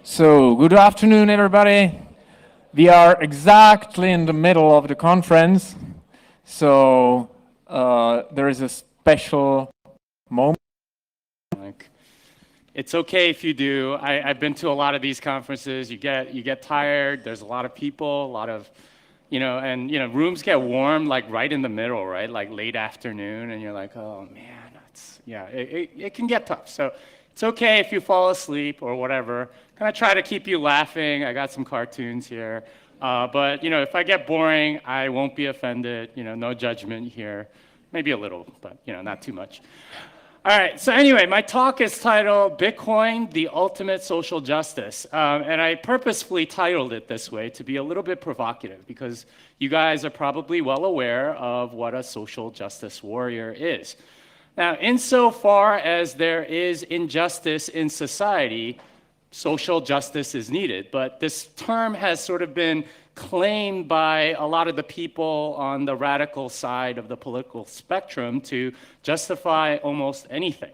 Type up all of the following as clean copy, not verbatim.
So, good afternoon, everybody. We are exactly in the middle of the conference, so there is a special moment. Like, it's okay if you do. I've been to a lot of these conferences. You get tired. There's a lot of people, a lot of, rooms get warm like right in the middle, right? Like late afternoon, and you're like, oh man, it can get tough. So it's okay if you fall asleep or whatever. Kind of try to keep you laughing. I got some cartoons here. But if I get boring, I won't be offended. No judgment here. Maybe a little, but not too much. All right, so anyway, my talk is titled Bitcoin, the Ultimate Social Justice. And I purposefully titled it this way to be a little bit provocative because you guys are probably well aware of what a social justice warrior is. Now, insofar as there is injustice in society, social justice is needed. But this term has sort of been claimed by a lot of the people on the radical side of the political spectrum to justify almost anything.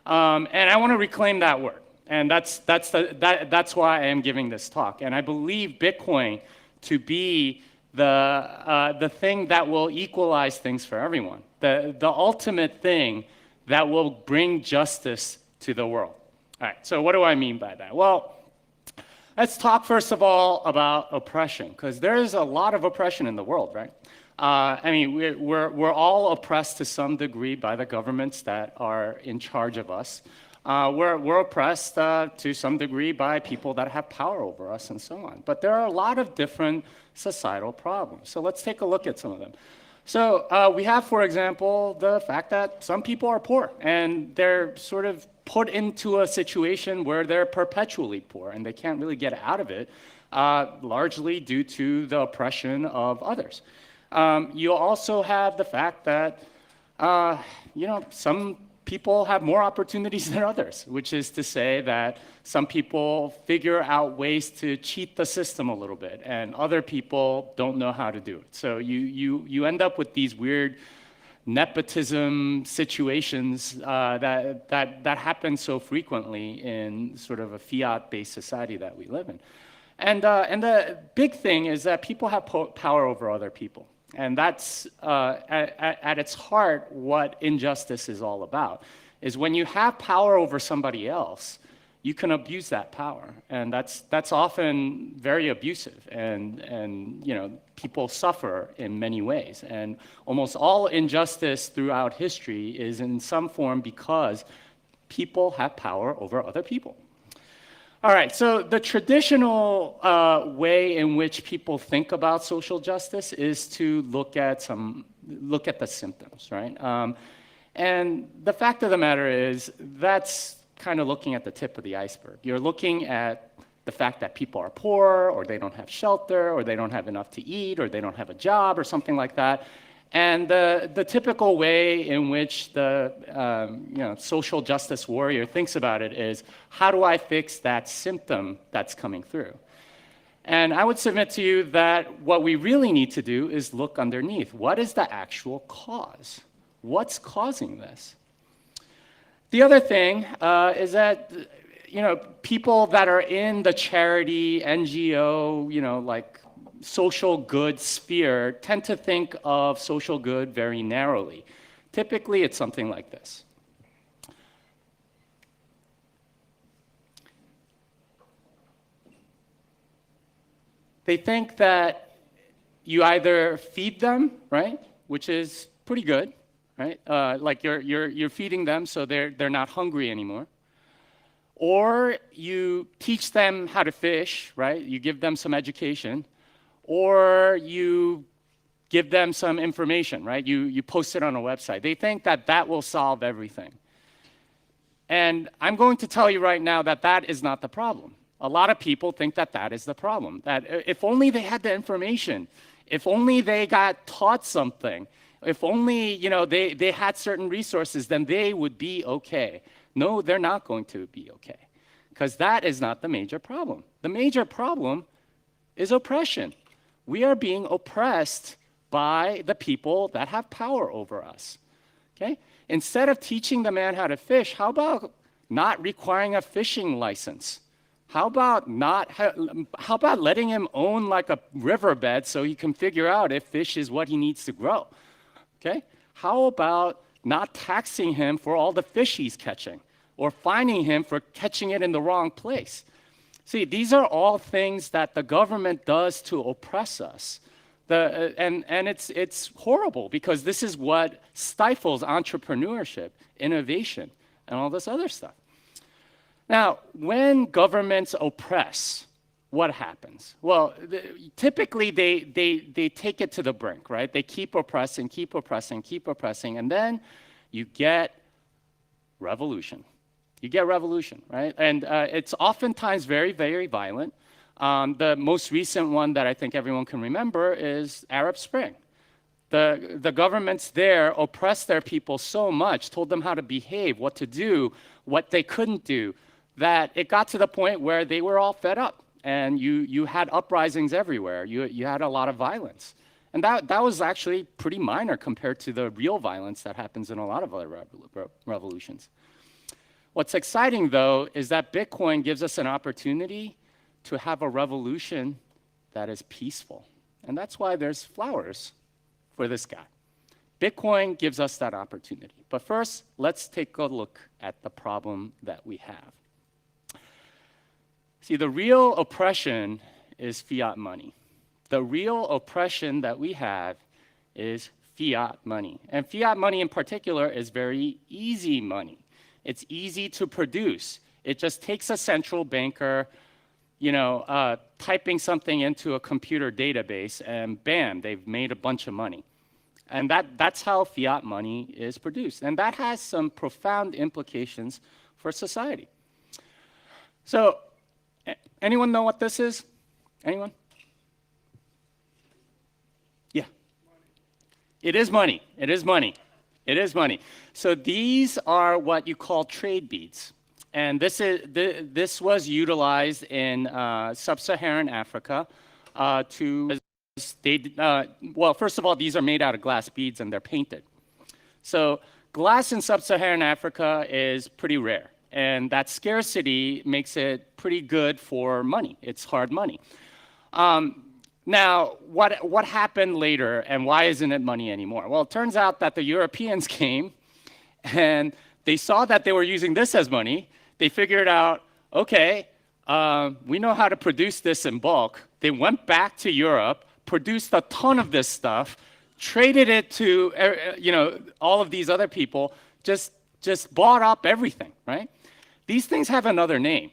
And I want to reclaim that word. And that's why I am giving this talk. And I believe Bitcoin to be the thing that will equalize things for everyone, the ultimate thing that will bring justice to the world. All right, so what do I mean by that? Well, let's talk first of all about oppression, because there is a lot of oppression in the world, right? We're all oppressed to some degree by the governments that are in charge of us. We're oppressed to some degree by people that have power over us and so on. But there are a lot of different societal problems. So let's take a look at some of them. So we have, for example, the fact that some people are poor and they're sort of put into a situation where they're perpetually poor and they can't really get out of it, largely due to the oppression of others. You also have the fact that, some people have more opportunities than others, which is to say that some people figure out ways to cheat the system a little bit, and other people don't know how to do it. So you end up with these weird nepotism situations that happen so frequently in sort of a fiat-based society that we live in. And the big thing is that people have power over other people. And that's, at its heart, what injustice is all about, is when you have power over somebody else, you can abuse that power. And that's often very abusive. And people suffer in many ways. And almost all injustice throughout history is in some form because people have power over other people. All right, so the traditional way in which people think about social justice is to look at the symptoms, right? And the fact of the matter is that's kind of looking at the tip of the iceberg. You're looking at the fact that people are poor, or they don't have shelter, or they don't have enough to eat, or they don't have a job, or something like that. And the typical way in which the social justice warrior thinks about it is, how do I fix that symptom that's coming through? And I would submit to you that what we really need to do is look underneath. What is the actual cause? What's causing this? The other thing is that people that are in the charity, NGO, like social good sphere tend to think of social good very narrowly. Typically, it's something like this. They think that you either feed them, right, which is pretty good, right? Like you're feeding them so they're not hungry anymore. Or you teach them how to fish, right? You give them some education. Or you give them some information, right? You post it on a website. They think that that will solve everything. And I'm going to tell you right now that that is not the problem. A lot of people think that that is the problem, that if only they had the information, if only they got taught something, if only they had certain resources, then they would be okay. No, they're not going to be okay, because that is not the major problem. The major problem is oppression. We are being oppressed by the people that have power over us, okay? Instead of teaching the man how to fish, how about not requiring a fishing license? How about how about letting him own like a riverbed so he can figure out if fish is what he needs to grow? Okay? How about not taxing him for all the fish he's catching or fining him for catching it in the wrong place? See, these are all things that the government does to oppress us. And it's horrible because this is what stifles entrepreneurship, innovation, and all this other stuff. Now, when governments oppress, what happens? Well, typically they take it to the brink, right? They keep oppressing, keep oppressing, keep oppressing, and then you get revolution. You get revolution, right? And it's oftentimes very, very violent. The most recent one that I think everyone can remember is Arab Spring. The governments there oppressed their people so much, told them how to behave, what to do, what they couldn't do, that it got to the point where they were all fed up. And you had uprisings everywhere. You had a lot of violence. And that was actually pretty minor compared to the real violence that happens in a lot of other revolutions. What's exciting, though, is that Bitcoin gives us an opportunity to have a revolution that is peaceful. And that's why there's flowers for this guy. Bitcoin gives us that opportunity. But first, let's take a look at the problem that we have. See, the real oppression is fiat money. The real oppression that we have is fiat money. And fiat money in particular is very easy money. It's easy to produce. It just takes a central banker, typing something into a computer database, and bam, they've made a bunch of money. And that's how fiat money is produced. And that has some profound implications for society. So, anyone know what this is? Anyone? Yeah. It is money. It is money. It is money. So these are what you call trade beads. And this was utilized in sub-Saharan Africa well, first of all, these are made out of glass beads and they're painted. So glass in sub-Saharan Africa is pretty rare. And that scarcity makes it pretty good for money. It's hard money. Now, what happened later and why isn't it money anymore? Well, it turns out that the Europeans came and they saw that they were using this as money. They figured out, okay, we know how to produce this in bulk. They went back to Europe, produced a ton of this stuff, traded it to all of these other people, just bought up everything, right? These things have another name.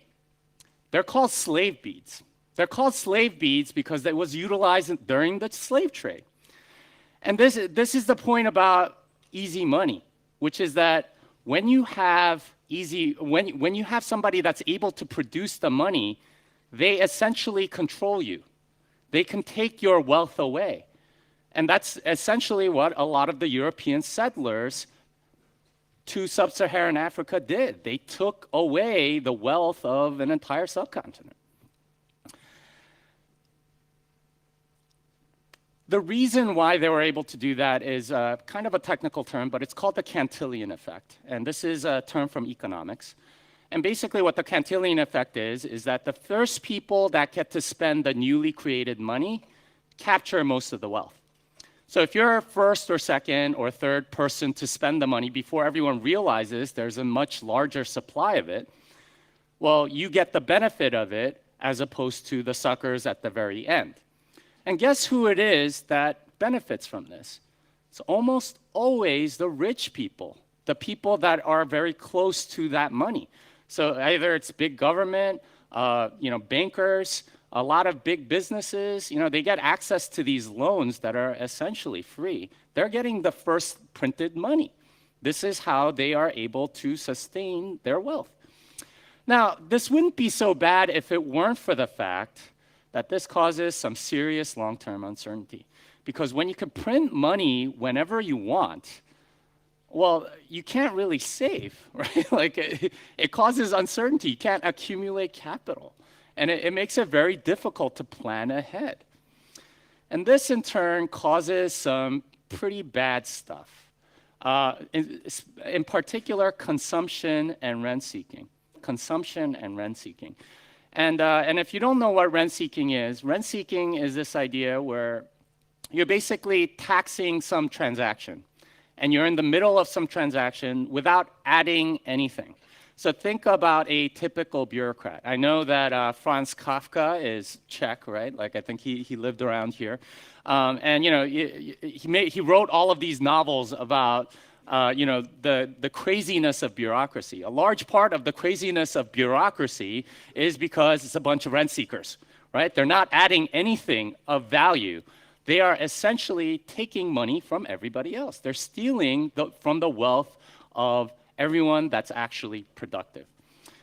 They're called slave beads. They're called slave beads because it was utilized during the slave trade. And this is the point about easy money, which is that when you have when you have somebody that's able to produce the money, they essentially control you. They can take your wealth away. And that's essentially what a lot of the European settlers to sub-Saharan Africa did. They took away the wealth of an entire subcontinent. The reason why they were able to do that is kind of a technical term, but it's called the Cantillon effect. And this is a term from economics. And basically what the Cantillon effect is that the first people that get to spend the newly created money capture most of the wealth. So if you're first or second or third person to spend the money before everyone realizes there's a much larger supply of it, well, you get the benefit of it as opposed to the suckers at the very end. And guess who it is that benefits from this? It's almost always the rich people, the people that are very close to that money. So either it's big government, bankers, a lot of big businesses, they get access to these loans that are essentially free. They're getting the first printed money. This is how they are able to sustain their wealth. Now, this wouldn't be so bad if it weren't for the fact that this causes some serious long-term uncertainty. Because when you can print money whenever you want, well, you can't really save, right? Like it causes uncertainty. You can't accumulate capital. And it makes it very difficult to plan ahead. And this, in turn, causes some pretty bad stuff. In particular, consumption and rent seeking. Consumption and rent seeking. And if you don't know what rent-seeking is this idea where you're basically taxing some transaction, and you're in the middle of some transaction without adding anything. So think about a typical bureaucrat. I know that Franz Kafka is Czech, right? Like I think he lived around here, and you know he wrote all of these novels about you know the craziness of bureaucracy. A large part of the craziness of bureaucracy is because it's a bunch of rent seekers, right? They're not adding anything of value. They are essentially taking money from everybody else. They're stealing from the wealth of everyone that's actually productive.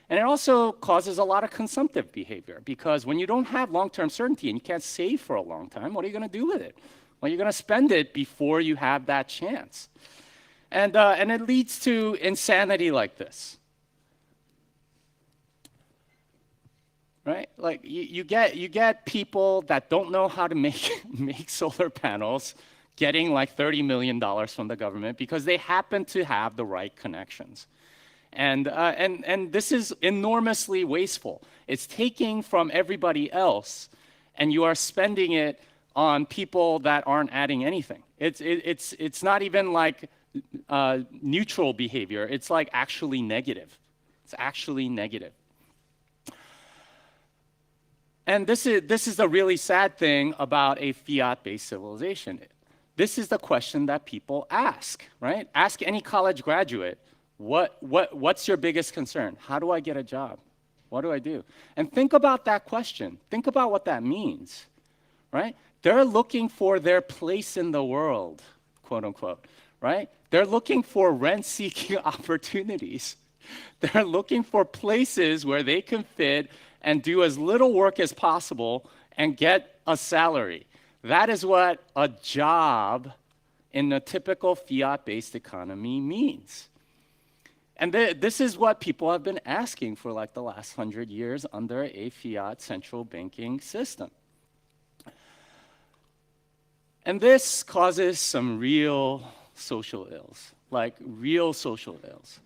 And it also causes a lot of consumptive behavior, because when you don't have long-term certainty and you can't save for a long time, what are you going to do with it? Well, you're going to spend it before you have that chance. And it leads to insanity like this. Right? Like you get people that don't know how to make solar panels getting like $30 million from the government because they happen to have the right connections. And this is enormously wasteful. It's taking from everybody else, and you are spending it on people that aren't adding anything. It's not even like neutral behavior. It's like actually negative. It's actually negative. And this is the really sad thing about a fiat-based civilization. This is the question that people ask, right? Ask any college graduate, what's your biggest concern? How do I get a job? What do I do? And think about that question. Think about what that means, right? They're looking for their place in the world, quote unquote, right? They're looking for rent-seeking opportunities. They're looking for places where they can fit and do as little work as possible and get a salary. That is what a job in a typical fiat-based economy means. And this is what people have been asking for like the last 100 years under a fiat central banking system. And this causes some real social ills, like real social ills.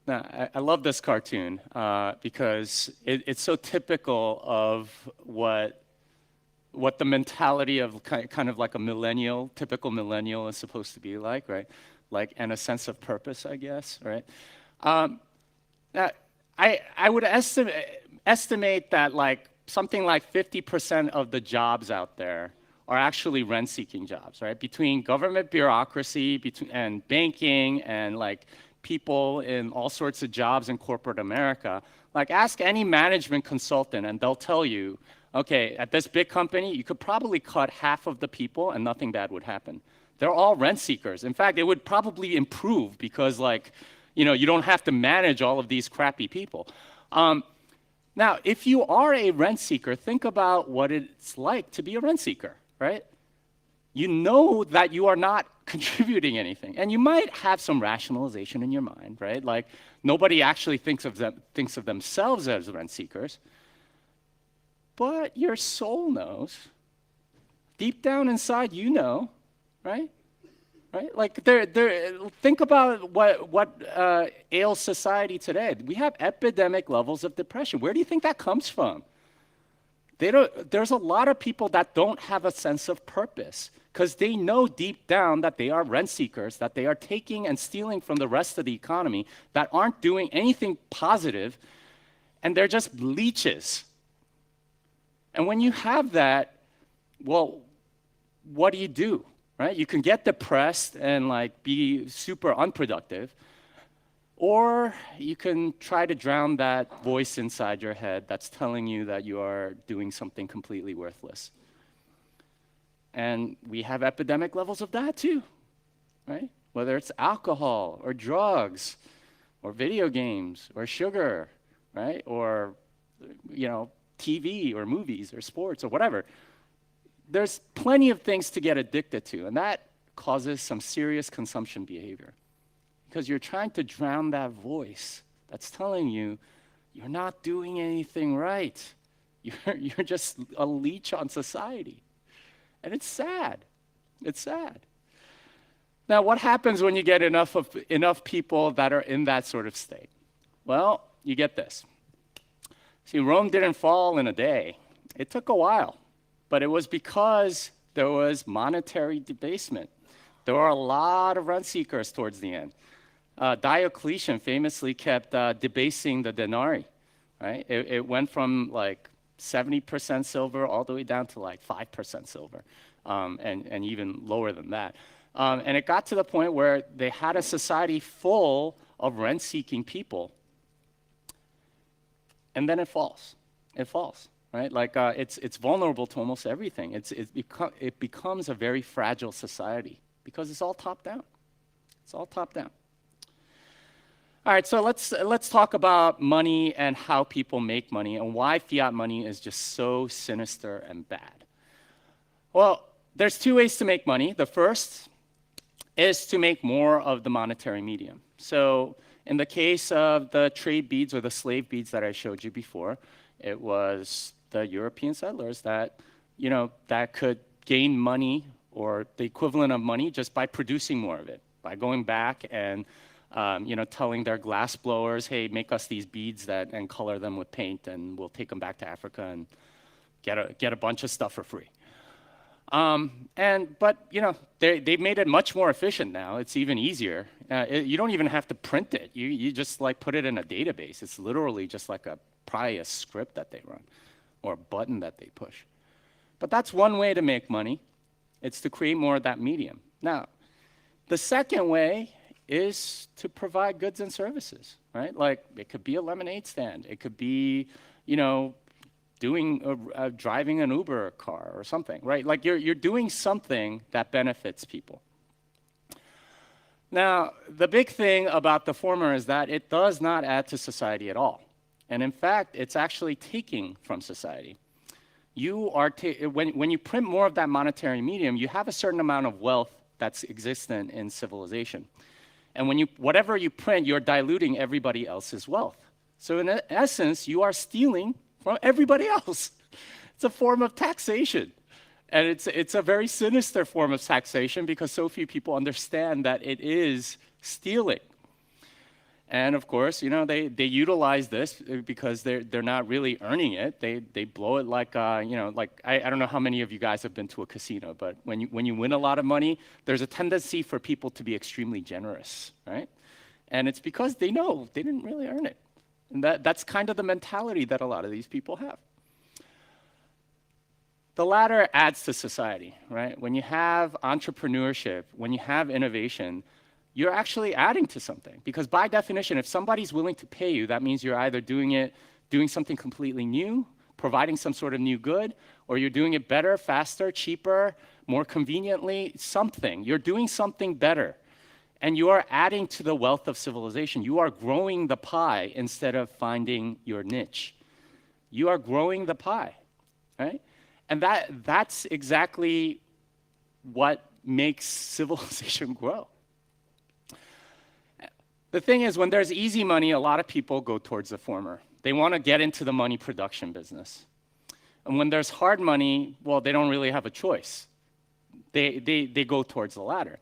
Now, I love this cartoon because it's so typical of what the mentality of kind of like a millennial, typical millennial is supposed to be like, right? Like, and a sense of purpose, I guess, right? Now, I would estimate that like something like 50% of the jobs out there are actually rent-seeking jobs, right? Between government bureaucracy, and banking, and like people in all sorts of jobs in corporate America. Like, ask any management consultant and they'll tell you, okay, at this big company, you could probably cut half of the people and nothing bad would happen. They're all rent seekers. In fact, it would probably improve because, like, you know, you don't have to manage all of these crappy people. Now, if you are a rent seeker, think about what it's like to be a rent seeker, right? You know that you are not contributing anything. And you might have some rationalization in your mind, right? Like, nobody actually thinks of themselves as rent seekers. But your soul knows. Deep down inside, you know, right? Right? Like, think about what ails society today. We have epidemic levels of depression. Where do you think that comes from? There's a lot of people that don't have a sense of purpose because they know deep down that they are rent seekers, that they are taking and stealing from the rest of the economy, that aren't doing anything positive, and they're just leeches. And when you have that, well, what do? Right? You can get depressed and like be super unproductive, or you can try to drown that voice inside your head that's telling you that you are doing something completely worthless. And we have epidemic levels of that too, right? Whether it's alcohol or drugs or video games or sugar, right? Or, you know, TV or movies or sports or whatever. There's plenty of things to get addicted to, and that causes some serious consumption behavior because you're trying to drown that voice that's telling you you're not doing anything right. You're just a leech on society. And it's sad. It's sad. Now, what happens when you get enough people that are in that sort of state? Well, you get this. See, Rome didn't fall in a day. It took a while, but it was because there was monetary debasement. There were a lot of rent seekers towards the end. Diocletian famously kept debasing the denarii, right? It went from like 70% silver all the way down to like 5% silver, and even lower than that. And it got to the point where they had a society full of rent-seeking people, and then it falls. It falls, right? Like it's vulnerable to almost everything. It becomes a very fragile society because it's all top down. It's all top down. All right, so let's talk about money and how people make money and why fiat money is just so sinister and bad. Well, there's two ways to make money. The first is to make more of the monetary medium. So in the case of the trade beads or the slave beads that I showed you before, it was the European settlers that, that could gain money or the equivalent of money just by producing more of it, by going back and telling their glass blowers, hey, make us these beads and color them with paint, and we'll take them back to Africa and get a bunch of stuff for free. But they've made it much more efficient now. It's even easier. You don't even have to print it. You just like put it in a database. It's literally just like probably a script that they run or a button that they push. But that's one way to make money. It's to create more of that medium. Now, the second way is to provide goods and services, right? Like it could be a lemonade stand. It could be, driving an Uber car or something, right? Like you're doing something that benefits people. Now, the big thing about the former is that it does not add to society at all. And in fact, it's actually taking from society. When you print more of that monetary medium, you have a certain amount of wealth that's existent in civilization. And whatever you print, you're diluting everybody else's wealth. So in essence, you are stealing from everybody else. It's a form of taxation. And it's a very sinister form of taxation because so few people understand that it is stealing. And of course, they utilize this because they're not really earning it. They blow it like I don't know how many of you guys have been to a casino, but when you win a lot of money, there's a tendency for people to be extremely generous, right? And it's because they know they didn't really earn it. And that's kind of the mentality that a lot of these people have. The latter adds to society, right? When you have entrepreneurship, when you have innovation, you're actually adding to something. Because by definition, if somebody's willing to pay you, that means you're either doing something completely new, providing some sort of new good, or you're doing it better, faster, cheaper, more conveniently, something. You're doing something better. And you are adding to the wealth of civilization. You are growing the pie instead of finding your niche. You are growing the pie, right? And that's exactly what makes civilization grow. The thing is, when there's easy money, a lot of people go towards the former. They want to get into the money production business. And when there's hard money, well, they don't really have a choice. They go towards the latter.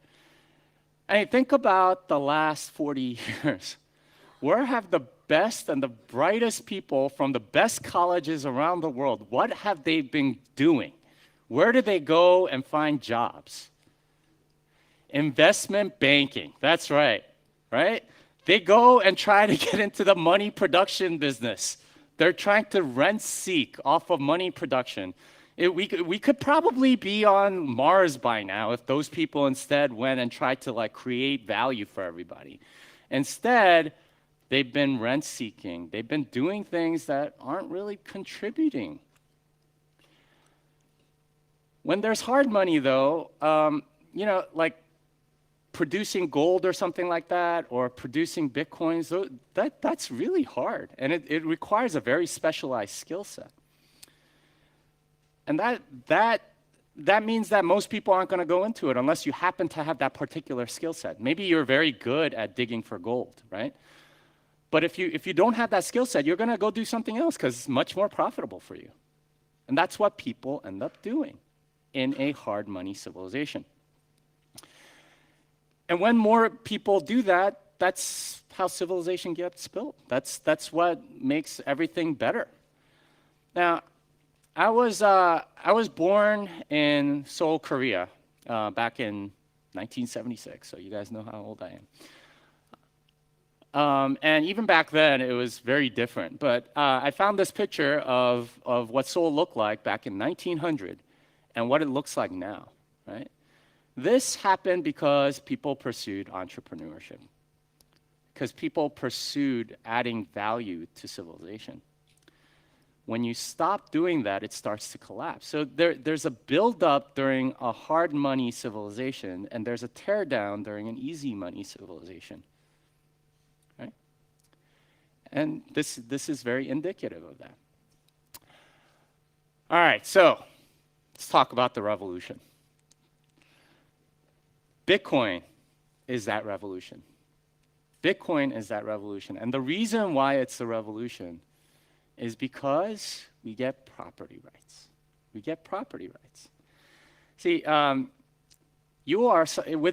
And think about the last 40 years. Where have the best and the brightest people from the best colleges around the world, what have they been doing? Where do they go and find jobs? Investment banking, that's right, right? They go and try to get into the money production business. They're trying to rent seek off of money production. We could probably be on Mars by now if those people instead went and tried to create value for everybody. Instead, they've been rent seeking. They've been doing things that aren't really contributing. When there's hard money though, like producing gold or something like that, or producing bitcoins, that's really hard. And it requires a very specialized skill set. And that means that most people aren't going to go into it unless you happen to have that particular skill set. Maybe you're very good at digging for gold, right? But if you don't have that skill set, you're going to go do something else because it's much more profitable for you. And that's what people end up doing in a hard money civilization. And when more people do that, that's how civilization gets built. That's what makes everything better. Now, I was born in Seoul, Korea, back in 1976. So you guys know how old I am. And even back then, it was very different. But I found this picture of what Seoul looked like back in 1900 and what it looks like now, right? This happened because people pursued entrepreneurship, because people pursued adding value to civilization. When you stop doing that, it starts to collapse. So there's a buildup during a hard money civilization, and there's a teardown during an easy money civilization. Right? And this is very indicative of that. All right, so let's talk about the revolution. Bitcoin is that revolution. Bitcoin is that revolution. And the reason why it's a revolution is because we get property rights. We get property rights. See, with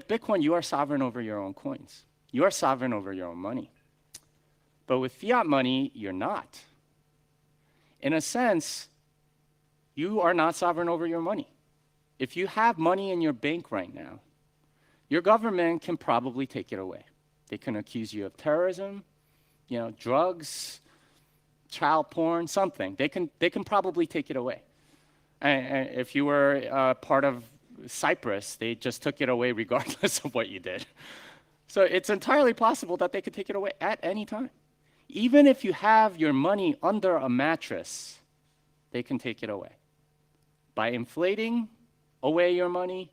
Bitcoin, you are sovereign over your own coins. You are sovereign over your own money. But with fiat money, you're not. In a sense, you are not sovereign over your money. If you have money in your bank right now, your government can probably take it away. They can accuse you of terrorism, drugs, child porn, something. They can probably take it away. And if you were part of Cyprus, they just took it away regardless of what you did. So it's entirely possible that they could take it away at any time. Even if you have your money under a mattress, they can take it away. By inflating away your money,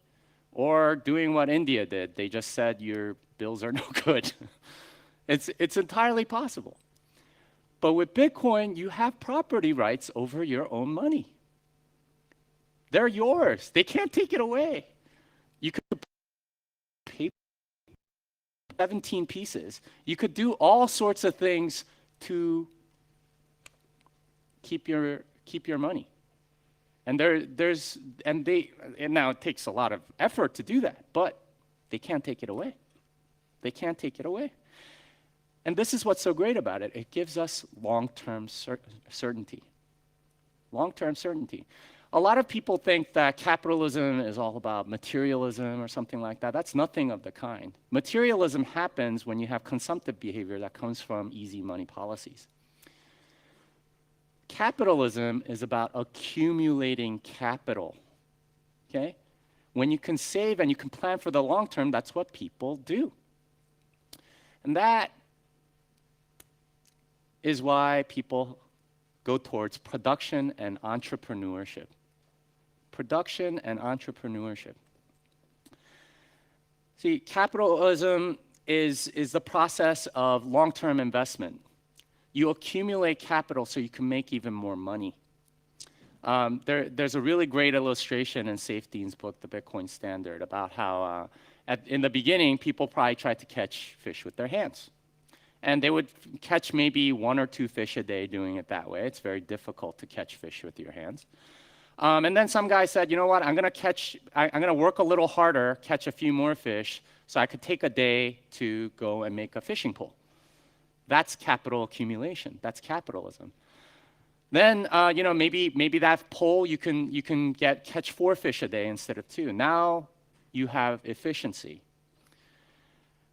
or doing what India did. They just said your bills are no good. It's entirely possible. But with Bitcoin, you have property rights over your own money. They're yours. They can't take it away. You could pay 17 pieces. You could do all sorts of things to keep your money. And now it takes a lot of effort to do that, but they can't take it away. They can't take it away. And this is what's so great about it. It gives us long-term certainty. Long-term certainty. A lot of people think that capitalism is all about materialism or something like that. That's nothing of the kind. Materialism happens when you have consumptive behavior that comes from easy money policies. Capitalism is about accumulating capital, okay? When you can save and you can plan for the long term, that's what people do. And that is why people go towards production and entrepreneurship. Production and entrepreneurship. See, capitalism is the process of long-term investment. You accumulate capital so you can make even more money. There's a really great illustration in Safedean's book, The Bitcoin Standard, about how in the beginning, people probably tried to catch fish with their hands. And they would catch maybe 1 or 2 fish a day doing it that way. It's very difficult to catch fish with your hands. And then some guy said, you know what, I'm gonna work a little harder, catch a few more fish, so I could take a day to go and make a fishing pole. That's capital accumulation. That's capitalism. Then, maybe that pole you can catch 4 fish a day instead of 2. Now you have efficiency.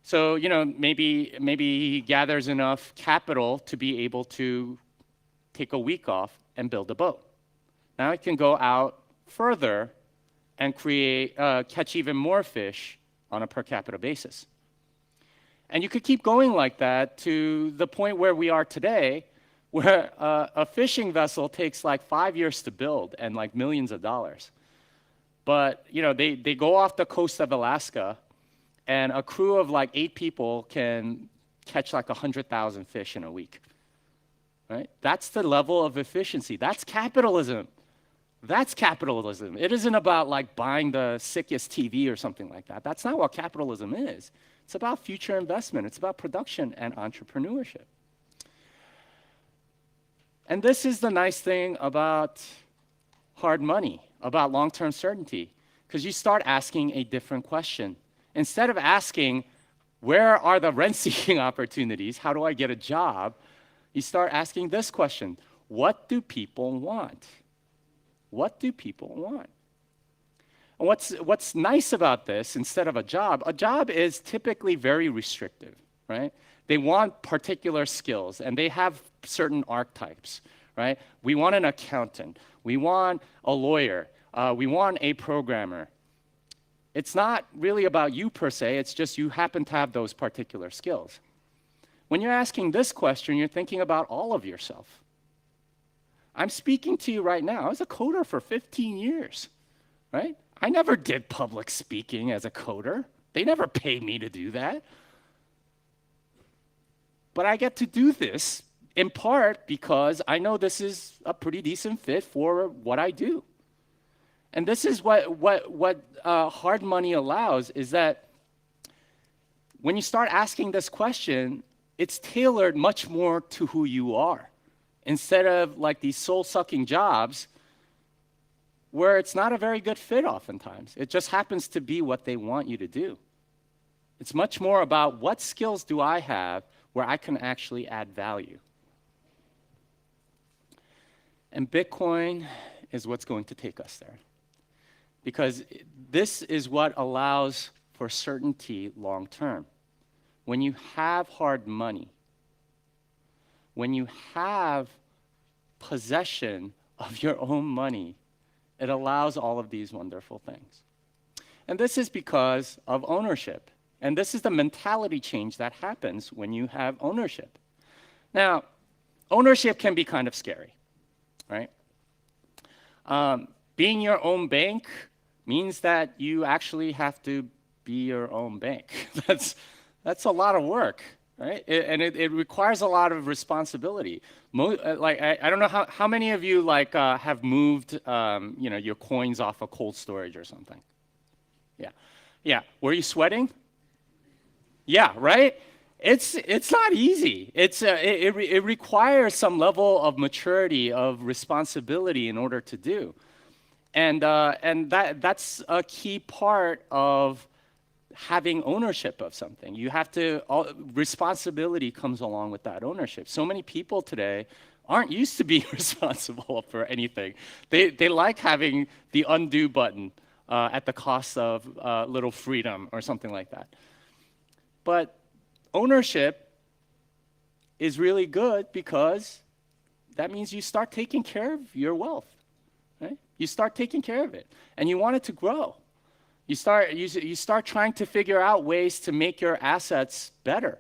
So, maybe he gathers enough capital to be able to take a week off and build a boat. Now he can go out further and catch even more fish on a per capita basis. And you could keep going like that to the point where we are today, where a fishing vessel takes like 5 years to build and like millions of dollars. But they go off the coast of Alaska, and a crew of like 8 people can catch like 100,000 fish in a week. Right? That's the level of efficiency. That's capitalism. That's capitalism. It isn't about like buying the sickest TV or something like that. That's not what capitalism is. It's about future investment. It's about production and entrepreneurship. And this is the nice thing about hard money, about long-term certainty, because you start asking a different question. Instead of asking, where are the rent-seeking opportunities? How do I get a job? You start asking this question: what do people want? What do people want? And what's nice about this, instead of a job is typically very restrictive, right? They want particular skills, and they have certain archetypes, right? We want an accountant. We want a lawyer. We want a programmer. It's not really about you per se, it's just you happen to have those particular skills. When you're asking this question, you're thinking about all of yourself. I'm speaking to you right now. I was a coder for 15 years, right? I never did public speaking as a coder. They never paid me to do that. But I get to do this in part because I know this is a pretty decent fit for what I do. And this is what hard money allows, is that when you start asking this question, it's tailored much more to who you are, instead of like these soul-sucking jobs where it's not a very good fit oftentimes. It just happens to be what they want you to do. It's much more about what skills do I have where I can actually add value. And Bitcoin is what's going to take us there. Because this is what allows for certainty long term. When you have hard money, when you have possession of your own money, it allows all of these wonderful things. And this is because of ownership. And this is the mentality change that happens when you have ownership. Now, ownership can be kind of scary, right? Being your own bank means that you actually have to be your own bank. That's a lot of work, right? It requires a lot of responsibility. I don't know how many of you have moved your coins off a cold storage or something. Yeah. Were you sweating? Yeah, right. It's not easy. It requires some level of maturity, of responsibility in order to do. And that's a key part of having ownership of something. You have to, responsibility comes along with that ownership. So many people today aren't used to being responsible for anything. They like having the undo button at the cost of little freedom or something like that. But ownership is really good because that means you start taking care of your wealth. Right? You start taking care of it, and you want it to grow. You start trying to figure out ways to make your assets better,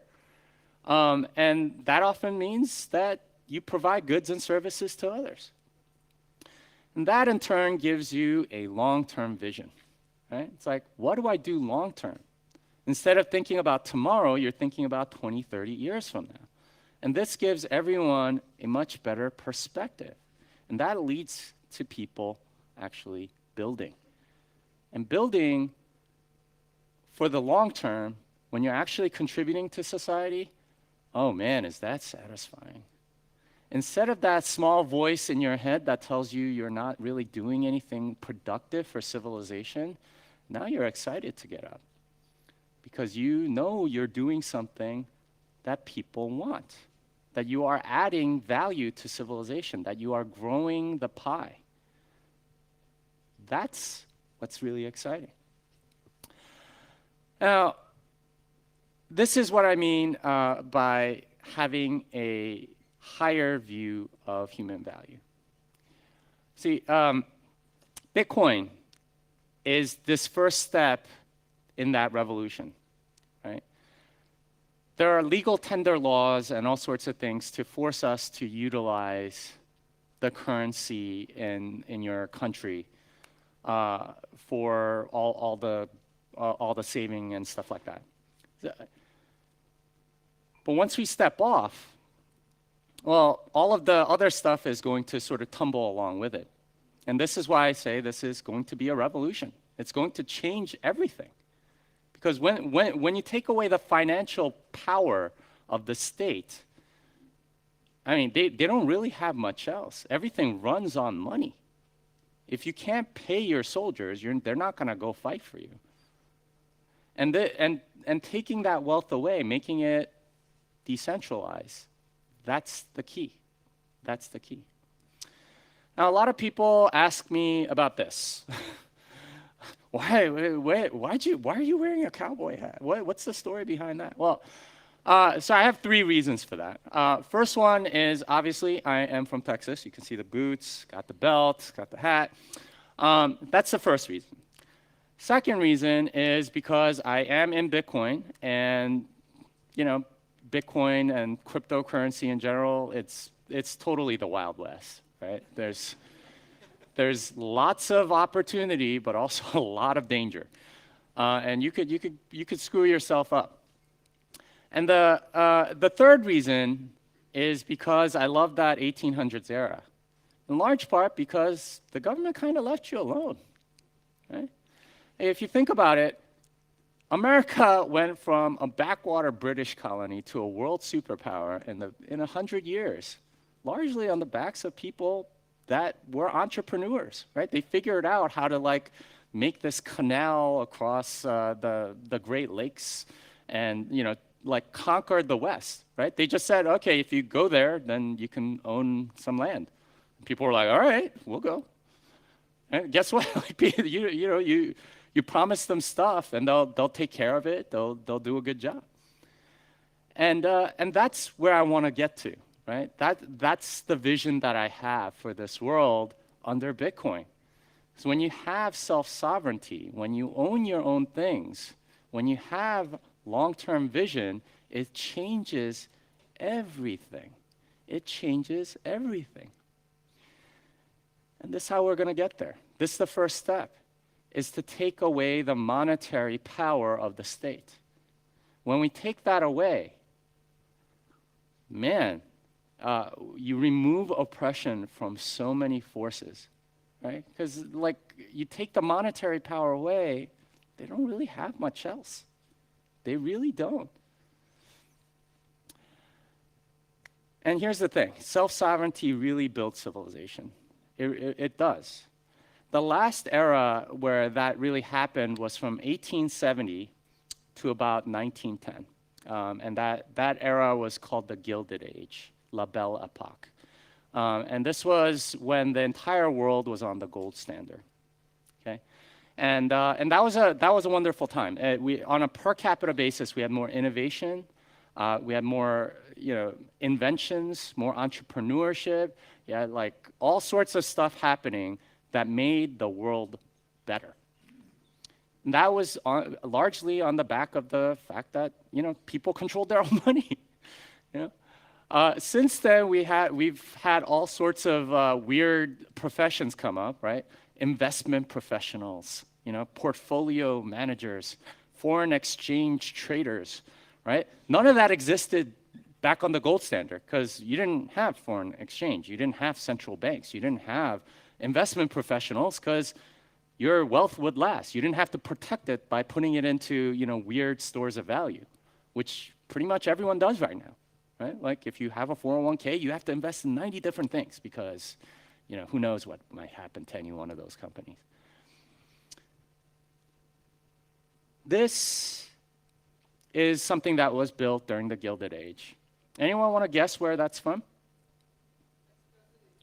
and that often means that you provide goods and services to others, and that in turn gives you a long-term vision. Right? It's like, what do I do long-term? Instead of thinking about tomorrow, you're thinking about 20, 30 years from now, and this gives everyone a much better perspective, and that leads to people actually building. And building for the long term, when you're actually contributing to society, oh man, is that satisfying. Instead of that small voice in your head that tells you you're not really doing anything productive for civilization, now you're excited to get up because you know you're doing something that people want, that you are adding value to civilization, that you are growing the pie. That's what's really exciting. Now, this is what I mean by having a higher view of human value. See, Bitcoin is this first step in that revolution, right? There are legal tender laws and all sorts of things to force us to utilize the currency in your country for all the saving and stuff like that. But once we step off, well, all of the other stuff is going to sort of tumble along with it. And this is why I say this is going to be a revolution. It's going to change everything. Because when you take away the financial power of the state, I mean, they don't really have much else. Everything runs on money. If you can't pay your soldiers, they're not going to go fight for you. And taking that wealth away, making it decentralized, that's the key. That's the key. Now, a lot of people ask me about this. Why are you wearing a cowboy hat? What's the story behind that? Well, so I have 3 reasons for that. First one is, obviously, I am from Texas. You can see the boots, got the belt, got the hat. That's the first reason. Second reason is because I am in Bitcoin, and Bitcoin and cryptocurrency in general, it's totally the Wild West, right? There's lots of opportunity, but also a lot of danger, and you could screw yourself up. And the third reason is because I love that 1800s era, in large part because the government kind of left you alone, right? If you think about it, America went from a backwater British colony to a world superpower in 100 years, largely on the backs of people that were entrepreneurs, right? They figured out how to make this canal across the Great Lakes, and conquered the West, right? They just said, okay, if you go there, then you can own some land. People were like, all right, we'll go. And guess what? You promise them stuff, and they'll take care of it. They'll do a good job. And that's where I want to get to, right? That's the vision that I have for this world under Bitcoin. So when you have self-sovereignty, when you own your own things, when you have long-term vision, it changes everything. It changes everything. And this is how we're going to get there. This is the first step, is to take away the monetary power of the state. When we take that away, man, you remove oppression from so many forces, right? Because you take the monetary power away, they don't really have much else. They really don't. And here's the thing, self-sovereignty really builds civilization. It does. The last era where that really happened was from 1870 to about 1910. And that era was called the Gilded Age, La Belle Epoque. And this was when the entire world was on the gold standard. Okay? And that was a wonderful time. On a per capita basis, we had more innovation, we had more inventions, more entrepreneurship. You had all sorts of stuff happening that made the world better. And that was largely on the back of the fact that people controlled their own money. Since then, we've had all sorts of weird professions come up, right? Investment professionals, portfolio managers, foreign exchange traders, right? None of that existed back on the gold standard because you didn't have foreign exchange, you didn't have central banks, you didn't have investment professionals because your wealth would last. You didn't have to protect it by putting it into weird stores of value, which pretty much everyone does right now, right? If you have a 401k, you have to invest in 90 different things because who knows what might happen to any one of those companies. This is something that was built during the Gilded Age. Anyone want to guess where that's from?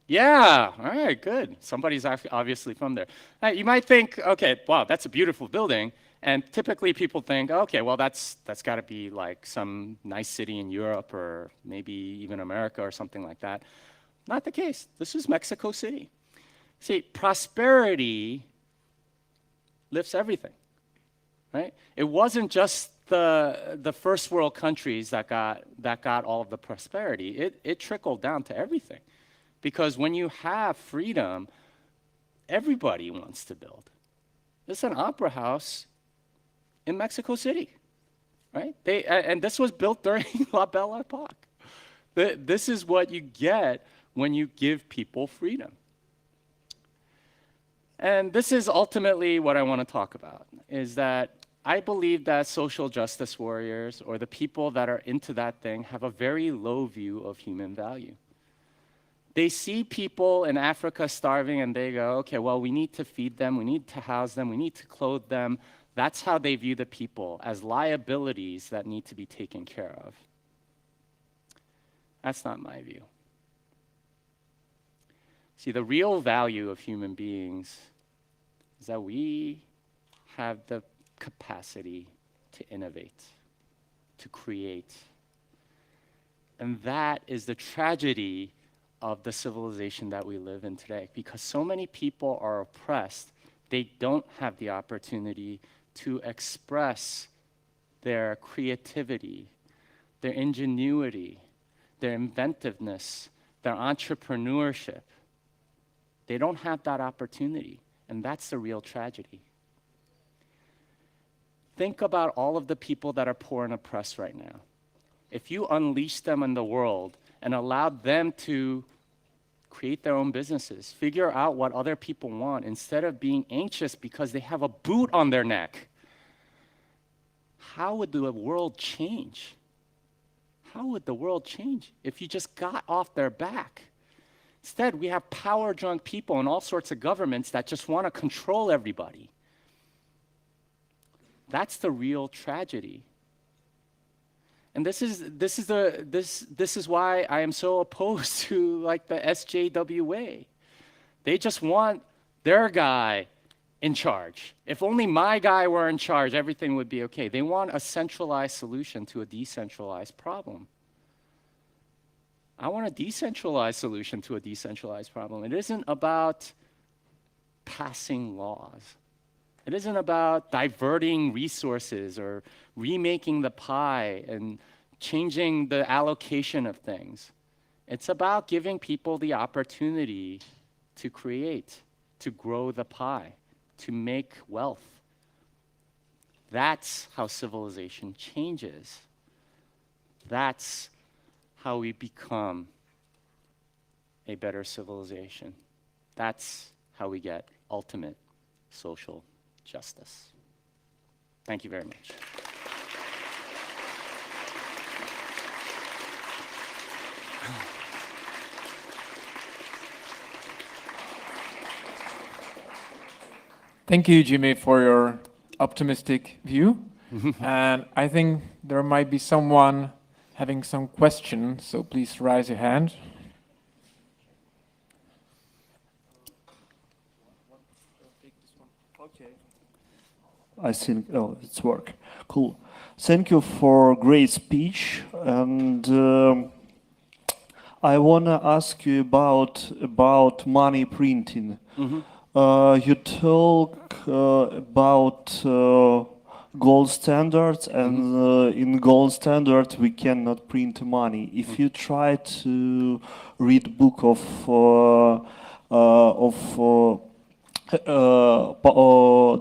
Yeah, all right, good. Somebody's obviously from there. You might think, okay, wow, that's a beautiful building. And typically people think, okay, well, that's got to be some nice city in Europe or maybe even America or something like that. Not the case. This is Mexico City. See, prosperity lifts everything, right? It wasn't just the first world countries that got all of the prosperity. It trickled down to everything. Because when you have freedom, everybody wants to build. There's an opera house in Mexico City, right? And this was built during La Belle Epoque. This is what you get when you give people freedom. And this is ultimately what I want to talk about, is that I believe that social justice warriors or the people that are into that thing have a very low view of human value. They see people in Africa starving and they go, okay, well, we need to feed them, we need to house them, we need to clothe them. That's how they view the people, as liabilities that need to be taken care of. That's not my view. See, the real value of human beings is that we have the capacity to innovate, to create. And that is the tragedy of the civilization that we live in today. Because so many people are oppressed, they don't have the opportunity to express their creativity, their ingenuity, their inventiveness, their entrepreneurship. They don't have that opportunity, and that's the real tragedy. Think about all of the people that are poor and oppressed right now. If you unleash them in the world and allowed them to create their own businesses, figure out what other people want instead of being anxious because they have a boot on their neck, how would the world change? How would the world change if you just got off their back? Instead, we have power-drunk people in all sorts of governments that just want to control everybody. That's the real tragedy. And this is why I am so opposed to like the SJWA. They just want their guy in charge. If only my guy were in charge, everything would be okay. They want a centralized solution to a decentralized problem. I want a decentralized solution to a decentralized problem. It isn't about passing laws. It isn't about diverting resources or remaking the pie and changing the allocation of things. It's about giving people the opportunity to create, to grow the pie, to make wealth. That's how civilization changes. That's how we become a better civilization. That's how we get ultimate social justice. Thank you very much. Thank you, Jimmy, for your optimistic view. And I think there might be someone having some questions, so please raise your hand. Okay. I think, oh, it's work. Cool. Thank you for great speech. And I want to ask you about money printing. You talk about gold standards, and in gold standard we cannot print money. If you try to read book of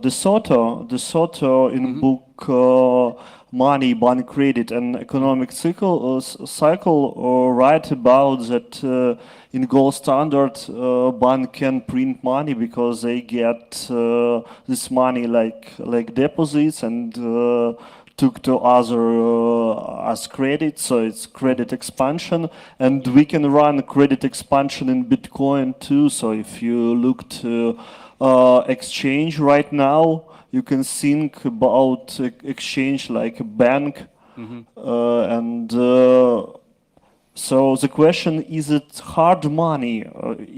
De Soto in book Money, Bank Credit and Economic Cycle write about that in gold standard bank can print money because they get this money like deposits and took to other as credit, so it's credit expansion, and we can run credit expansion in Bitcoin too. So if you look to exchange right now, you can think about exchange like a bank, and so the question: is it hard money?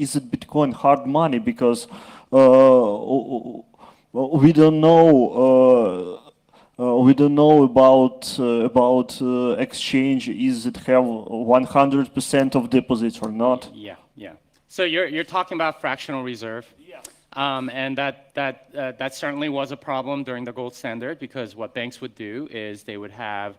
Is it Bitcoin hard money? Because we don't know. We don't know about exchange. Is it have 100% of deposits or not? Yeah. So you're talking about fractional reserve. Yes. And that certainly was a problem during the gold standard, because what banks would do is they would have,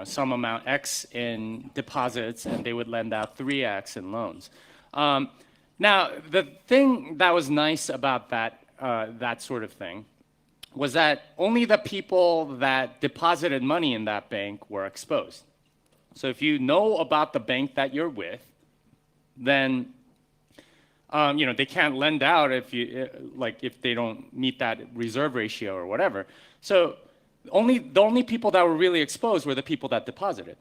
some amount X in deposits, and they would lend out 3X in loans. Now, the thing that was nice about that sort of thing was that only the people that deposited money in that bank were exposed. So if you know about the bank that you're with, then they can't lend out if they don't meet that reserve ratio or whatever. So the only people that were really exposed were the people that deposited.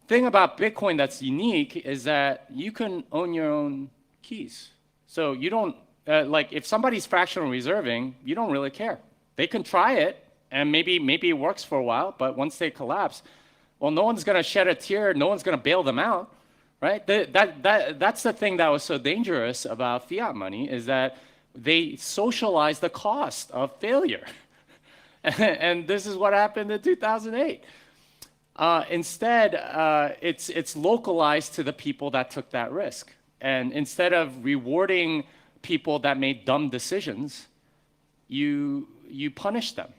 Thing about Bitcoin that's unique is that you can own your own keys. So you don't if somebody's fractional reserving, you don't really care. They can try it, and maybe it works for a while, but once they collapse, well, no one's going to shed a tear. No one's going to bail them out, right? That's the thing that was so dangerous about fiat money, is that they socialize the cost of failure. And this is what happened in 2008. Instead, it's localized to the people that took that risk. And instead of rewarding people that made dumb decisions, you punish them.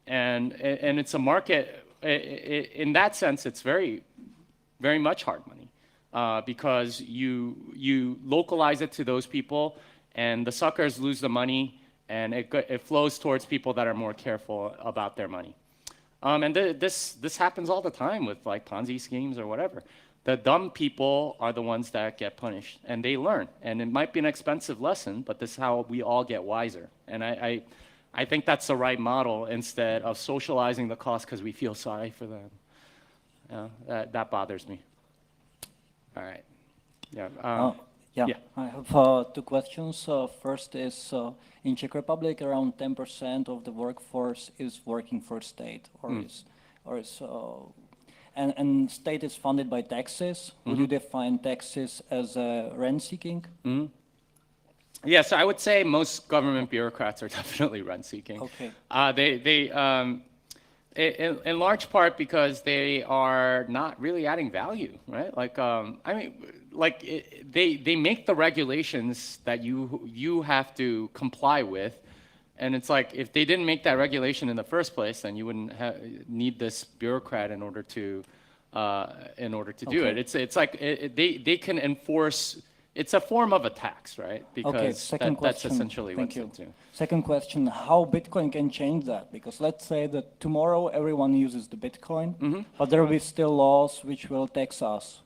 And it's a market, in that sense, it's very, very much hard money, because you localize it to those people, and the suckers lose the money, and it flows towards people that are more careful about their money. And this happens all the time with like Ponzi schemes or whatever. The dumb people are the ones that get punished, and they learn. And it might be an expensive lesson, but this is how we all get wiser. And I think that's the right model, instead of socializing the cost because we feel sorry for them. That bothers me. All right. Yeah. Yeah, I have two questions. First is, in Czech Republic, around 10% of the workforce is working for state, and state is funded by taxes. Would you define taxes as rent-seeking? Yeah, so I would say most government bureaucrats are definitely rent-seeking. Okay. In large part because they are not really adding value, right? Like, they make the regulations that you have to comply with, and it's like, if they didn't make that regulation in the first place, then you wouldn't need this bureaucrat in order to do it. It's like they can enforce. It's a form of a tax, right? Because that's essentially what it's into. Second question, how Bitcoin can change that? Because let's say that tomorrow everyone uses the Bitcoin, but there will be still laws which will tax us,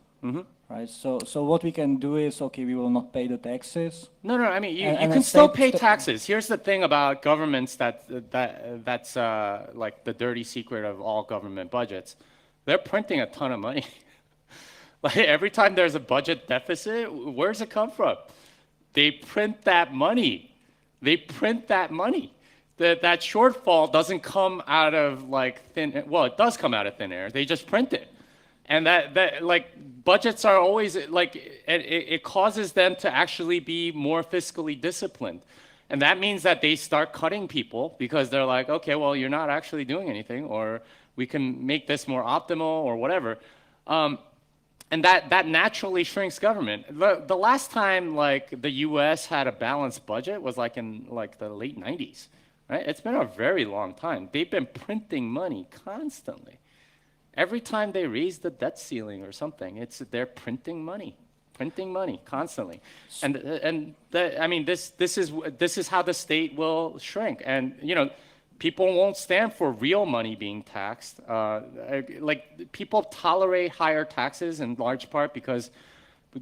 right? So what we can do is, okay, we will not pay the taxes. No, I mean, you can still pay taxes. Here's the thing about governments that's like the dirty secret of all government budgets. They're printing a ton of money. Like, every time there's a budget deficit, where does it come from? They print that money. That shortfall doesn't come out of like thin air. Well, it does come out of thin air. They just print it. And that like, budgets are always like, it causes them to actually be more fiscally disciplined. And that means that they start cutting people, because they're like, okay, well, you're not actually doing anything, or we can make this more optimal or whatever. And that naturally shrinks government. The last time like the U.S. had a balanced budget was like in like the late 90s, right? It's been a very long time. They've been printing money constantly. Every time they raise the debt ceiling or something, they're printing money constantly. And I mean, this is how the state will shrink. And people won't stand for real money being taxed. Like, people tolerate higher taxes in large part because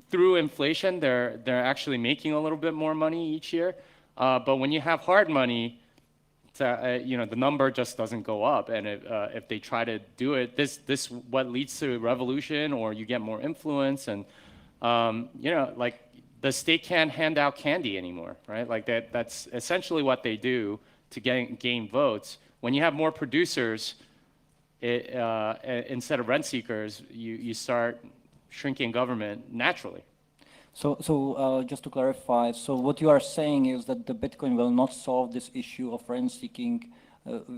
through inflation, they're actually making a little bit more money each year. But when you have hard money, the number just doesn't go up. And if they try to do it, this what leads to revolution, or you get more influence. And like, the state can't hand out candy anymore, right? Like, that's essentially what they do to gain votes. When you have more producers, instead of rent seekers, you start shrinking government naturally. So just to clarify, so what you are saying is that the Bitcoin will not solve this issue of rent seeking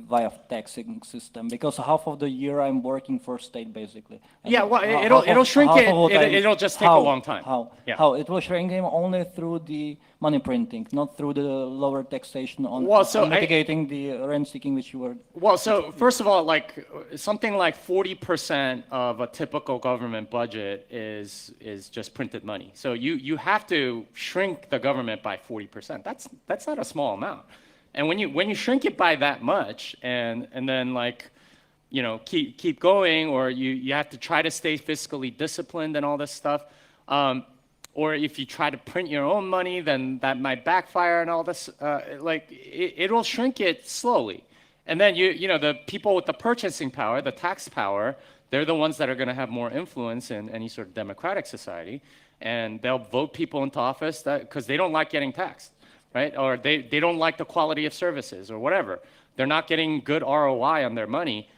via taxing system, because half of the year I'm working for state basically. And yeah, well, it'll shrink it. It'll just take a long time. How it will shrink him only through the money printing, not through the lower taxation on mitigating the rent seeking which you were. Well, so first of all, like, something like 40% of a typical government budget is just printed money. So you have to shrink the government by 40%. That's not a small amount. And when you shrink it by that much, and then like, keep going, or you have to try to stay fiscally disciplined and all this stuff, or if you try to print your own money, then that might backfire and all this. Like, it'll shrink it slowly, and then the people with the purchasing power, the tax power, they're the ones that are going to have more influence in any sort of democratic society, and they'll vote people into office because they don't like getting taxed. Right? Or they don't like the quality of services or whatever. they're not getting good ROI on their money,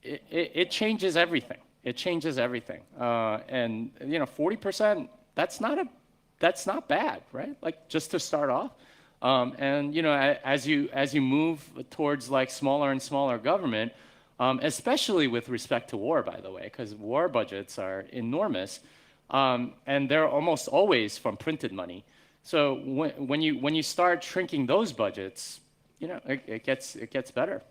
it changes everything. It changes everything. And 40%, that's not bad, right? Like just to start off. And as you move towards like smaller and smaller government, especially with respect to war, by the way, because war budgets are enormous, and they're almost always from printed money. So when you start shrinking those budgets, it gets better.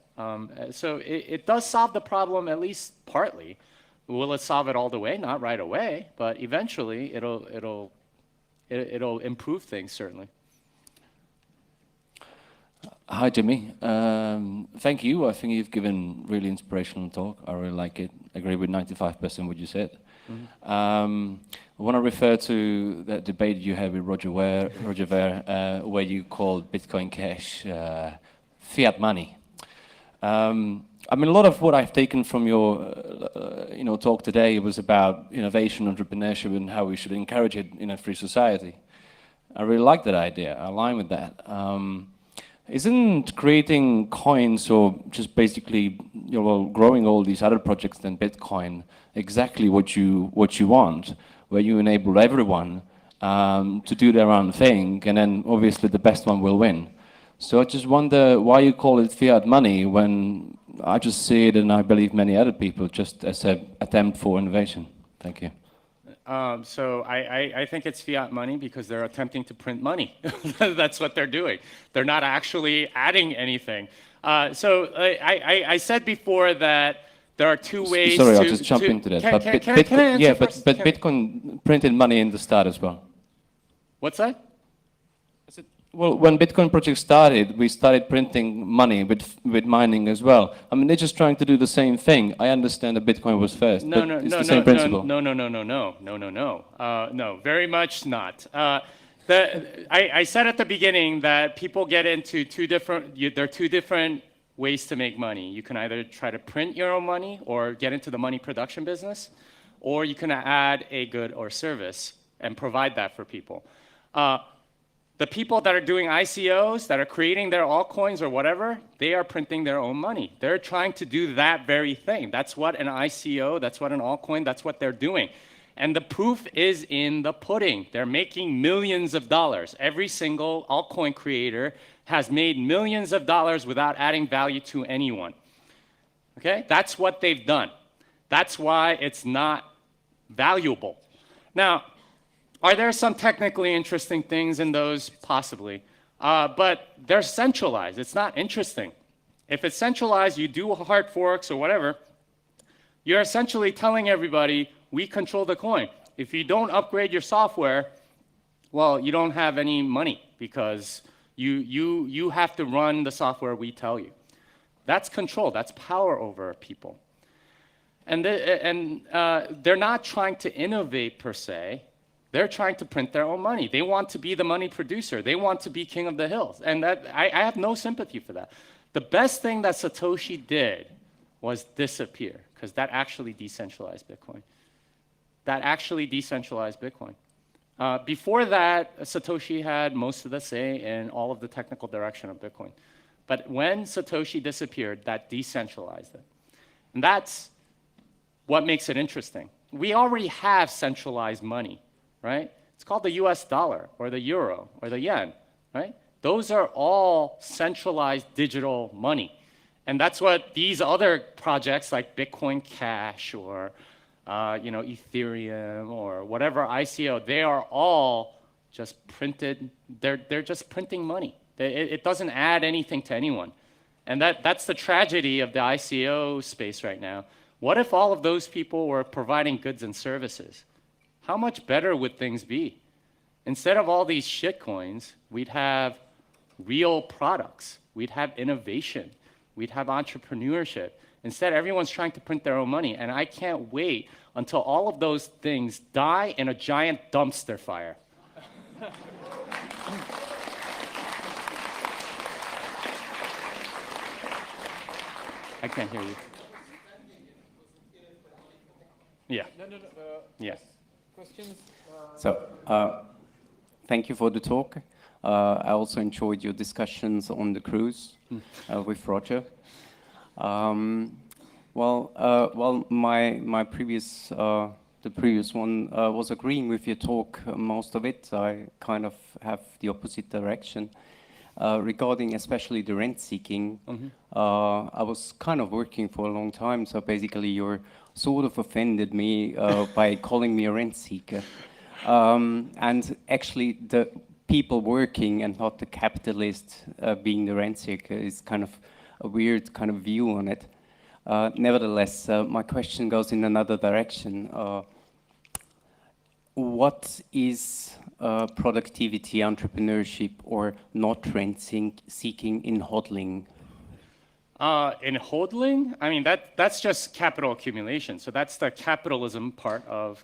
So it does solve the problem at least partly. Will it solve it all the way? Not right away, but eventually it'll improve things certainly. Hi, Jimmy. Thank you. I think you've given really inspirational talk. I really like it. I agree with 95% what you said. I want to refer to that debate you had with Roger Ver, where you called Bitcoin Cash fiat money. I mean, a lot of what I've taken from your talk today was about innovation, entrepreneurship, and how we should encourage it in a free society. I really like that idea. I align with that. Isn't creating coins or just basically growing all these other projects than Bitcoin exactly what you want, where you enable everyone to do their own thing, and then obviously the best one will win? So I just wonder why you call it fiat money when I just see it, and I believe many other people, just as an attempt for innovation. Thank you. So I think it's fiat money because they're attempting to print money. That's what they're doing. They're not actually adding anything. So I said before that there are two ways. Sorry, I'll just jump into that. But Bitcoin printed money in the start as well. What's that? Well, when Bitcoin project started, we started printing money with mining as well. I mean, they're just trying to do the same thing. I understand that Bitcoin was first, but it's the same principle. No, very much not. I said at the beginning that people get into there are two different ways to make money. You can either try to print your own money or get into the money production business, or you can add a good or service and provide that for people. The people that are doing ICOs, that are creating their altcoins or whatever, they are printing their own money. They're trying to do that very thing. That's what an ICO, that's what an altcoin, that's what they're doing. And the proof is in the pudding. They're making millions of dollars. Every single altcoin creator has made millions of dollars without adding value to anyone. Okay? That's what they've done. That's why it's not valuable. Now, are there some technically interesting things in those? Possibly. But they're centralized. It's not interesting. If it's centralized, you do hard forks or whatever, you're essentially telling everybody, we control the coin. If you don't upgrade your software, well, you don't have any money because you have to run the software we tell you. That's control. That's power over people. And they're not trying to innovate per se. They're trying to print their own money. They want to be the money producer. They want to be king of the hills. And I have no sympathy for that. The best thing that Satoshi did was disappear, because that actually decentralized Bitcoin. Before that, Satoshi had most of the say in all of the technical direction of Bitcoin. But when Satoshi disappeared, that decentralized it. And that's what makes it interesting. We already have centralized money. Right? It's called the US dollar or the euro or the yen, right? Those are all centralized digital money. And that's what these other projects like Bitcoin Cash or Ethereum or whatever ICO, they are all just printed, they're just printing money. It doesn't add anything to anyone. And that's the tragedy of the ICO space right now. What if all of those people were providing goods and services? How much better would things be? Instead of all these shit coins, we'd have real products. We'd have innovation. We'd have entrepreneurship. Instead, everyone's trying to print their own money, and I can't wait until all of those things die in a giant dumpster fire. I can't hear you. Yeah. Yeah. Questions? So, thank you for the talk. I also enjoyed your discussions on the cruise with Roger. Well, my previous the previous one was agreeing with your talk, most of it. I kind of have the opposite direction. Regarding especially the rent seeking, I was kind of working for a long time, so basically you're sort of offended me by calling me a rent seeker. And actually the people working and not the capitalist being the rent seeker is kind of a weird kind of view on it. Nevertheless, my question goes in another direction. What is productivity, entrepreneurship, or not rent seeking in hodling? In hodling, I mean that's just capital accumulation. So that's the capitalism part of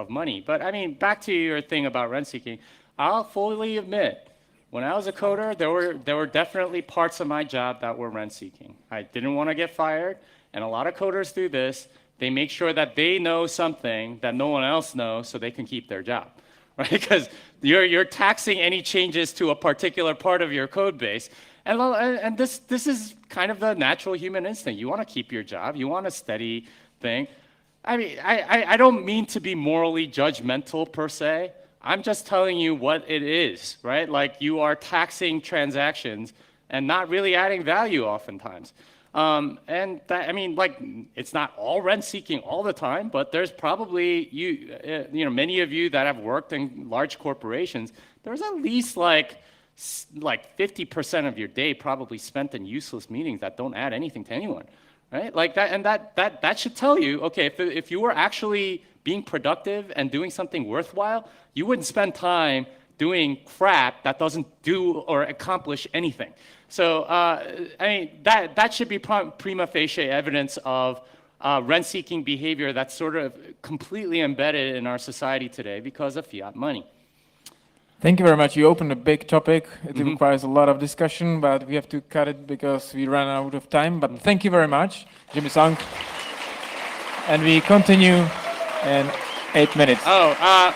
money. But I mean, back to your thing about rent seeking, I'll fully admit, when I was a coder, there were definitely parts of my job that were rent seeking. I didn't want to get fired, and a lot of coders do this. They make sure that they know something that no one else knows so they can keep their job, right? Because you're taxing any changes to a particular part of your code base. And this is kind of the natural human instinct. You want to keep your job. You want a steady thing. I mean, I don't mean to be morally judgmental per se. I'm just telling you what it is, right? Like you are taxing transactions and not really adding value oftentimes. And that, I mean, like, it's not all rent seeking all the time, but there's probably, you know, many of you that have worked in large corporations, there's at least like 50% of your day probably spent in useless meetings that don't add anything to anyone, right? Like that, and that should tell you, okay, if you were actually being productive and doing something worthwhile, you wouldn't spend time doing crap that doesn't do or accomplish anything. So, I mean, that should be prima facie evidence of rent-seeking behavior that's sort of completely embedded in our society today because of fiat money. Thank you very much. You opened a big topic. It requires a lot of discussion, but we have to cut it because we ran out of time. But thank you very much, Jimmy Song. And we continue in 8 minutes. Oh,